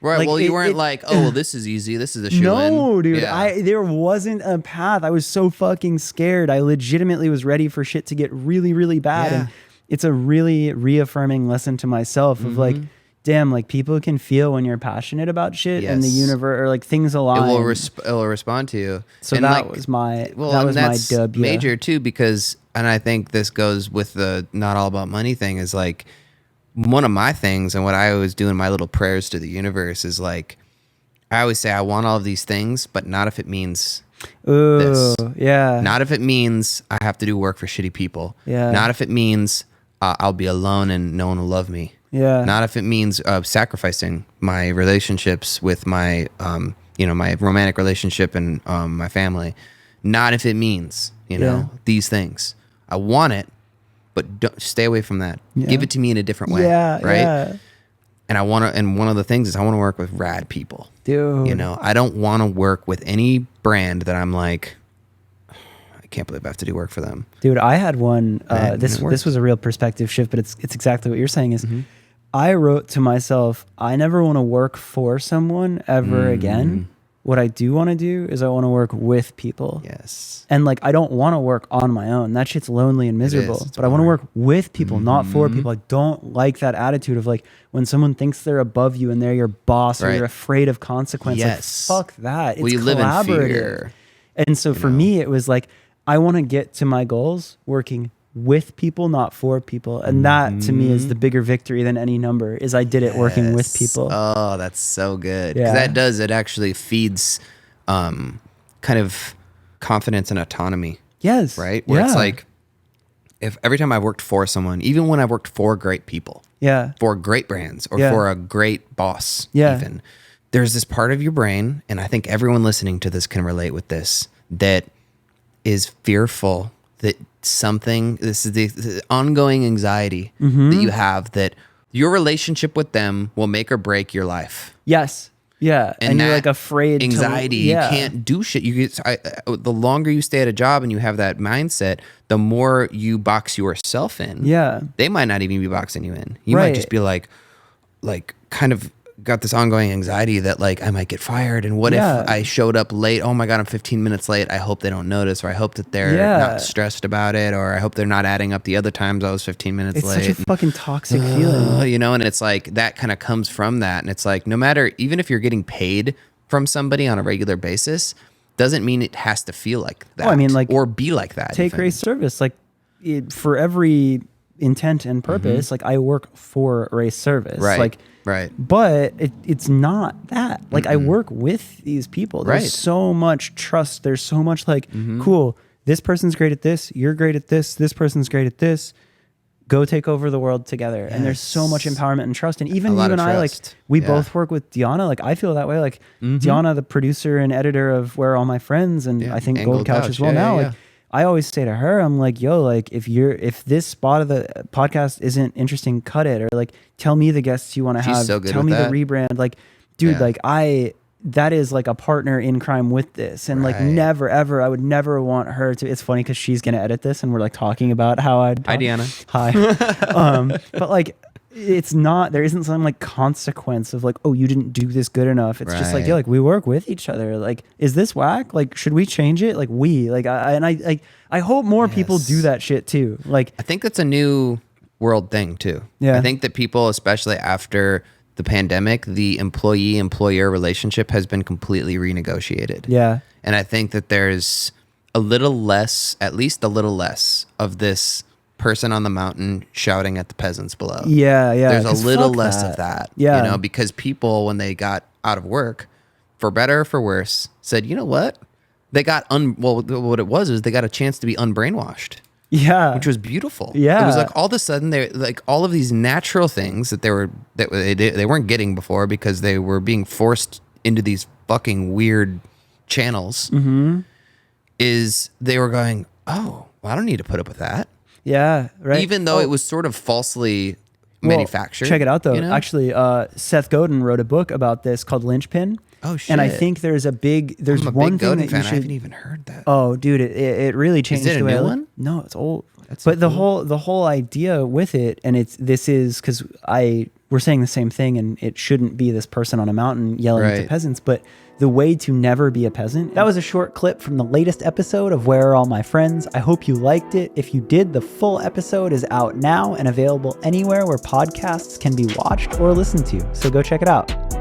Right. Like, well, you weren't like, oh, well, this is easy. This is a shoe-in. No, dude. Yeah. There wasn't a path. I was so fucking scared. I legitimately was ready for shit to get really, really bad. Yeah. And it's a really reaffirming lesson to myself of like, damn, like people can feel when you're passionate about shit and the universe or like things align. It will respond to you. So and that like, was my that's dub. Yeah. major too, because, and I think this goes with the not all about money thing, is like one of my things, and what I always do in my little prayers to the universe is like, I always say I want all of these things, but not if it means this. Yeah. Not if it means I have to do work for shitty people. Yeah. Not if it means I'll be alone and no one will love me. Yeah. Not if it means sacrificing my relationships with my, my romantic relationship and my family. Not if it means, these things. I want it, but don't stay away from that. Yeah. Give it to me in a different way. Yeah. Right. Yeah. And one of the things is I want to work with rad people. Dude. I don't want to work with any brand that I'm like, I can't believe I have to do work for them. Dude, I had one, this was a real perspective shift, but it's exactly what you're saying is I wrote to myself, I never want to work for someone ever again. What I do want to do is I want to work with people. Yes. And like, I don't want to work on my own. That shit's lonely and miserable. But I want to work with people, not for people. I don't like that attitude of like when someone thinks they're above you and they're your boss or you're afraid of consequence. Yes. Like, fuck that. It's you live in collaborative. fear. And so for me, it was like, I want to get to my goals working with people, not for people. And that to me is the bigger victory than any number, is I did it working with people. Oh, that's so good. Yeah. Because it actually feeds kind of confidence and autonomy. Yes. Right? Where it's like, if every time I've worked for someone, even when I've worked for great people, for great brands or for a great boss, even, there's this part of your brain, and I think everyone listening to this can relate with this, that is fearful that this is the ongoing anxiety that you have, that your relationship with them will make or break your life. Yes. Yeah. And you're like afraid anxiety, you can't do shit. The longer you stay at a job and you have that mindset, the more you box yourself in. Yeah. They might not even be boxing you in. You might just be like kind of got this ongoing anxiety that like I might get fired, and what if I showed up late? Oh my God, I'm 15 minutes late. I hope they don't notice, or I hope that they're not stressed about it, or I hope they're not adding up the other times I was 15 minutes late. It's such a fucking toxic feeling. And it's like that kind of comes from that. And it's like, no matter, even if you're getting paid from somebody on a regular basis, doesn't mean it has to feel like that. Oh, I mean, like, or be like that. Take race service. Like for every intent and purpose, like I work for race service. Right. Like, right. But it's not that. Like I work with these people. There's so much trust. There's so much like, cool, this person's great at this. You're great at this. This person's great at this. Go take over the world together. Yes. And there's so much empowerment and trust. And even you and I, like we both work with Deanna. Like I feel that way. Like Deanna, the producer and editor of Where Are All My Friends, and I think Gold Couch as well now. Like I always say to her, I'm like, yo, like if this spot of the podcast isn't interesting, cut it. Or like tell me the guests you want to have. So good tell me that. the rebrand. Like, dude, like that is like a partner in crime with this. And like never, ever, I would never want her to. It's funny because she's going to edit this and we're like talking about how I'd. Hi, Deanna. Hi. But like, it's not, there isn't some like consequence of like, oh, you didn't do this good enough. It's just like, yeah, like we work with each other. Like, is this whack? Like, should we change it? Like I hope more people do that shit too. Like, I think that's a new world thing too. Yeah. I think that people, especially after the pandemic, the employee-employer relationship has been completely renegotiated. Yeah. And I think that there's a little less, at least a little less of this person on the mountain shouting at the peasants below. Yeah, yeah. There's a little less of that. Yeah. You know, because people, when they got out of work, for better or for worse, said, you know what? They got, what it was is they got a chance to be unbrainwashed. Yeah. Which was beautiful. Yeah. It was like all of a sudden they like all of these natural things that they weren't getting before because they were being forced into these fucking weird channels. Is they were going, oh, well, I don't need to put up with that. Yeah. Right. Even though it was sort of falsely manufactured. Check it out though. You know? Actually, Seth Godin wrote a book about this called Linchpin. Oh shit! And I think there's one thing that you should. I haven't even heard that. Oh, dude, it really changed. Is it a new one? No, it's old. That's but so cool. the whole idea with it, and this is because I we're saying the same thing, and it shouldn't be this person on a mountain yelling at the peasants, but the way to never be a peasant. That was a short clip from the latest episode of Where Are All My Friends? I hope you liked it. If you did, the full episode is out now and available anywhere where podcasts can be watched or listened to. So go check it out.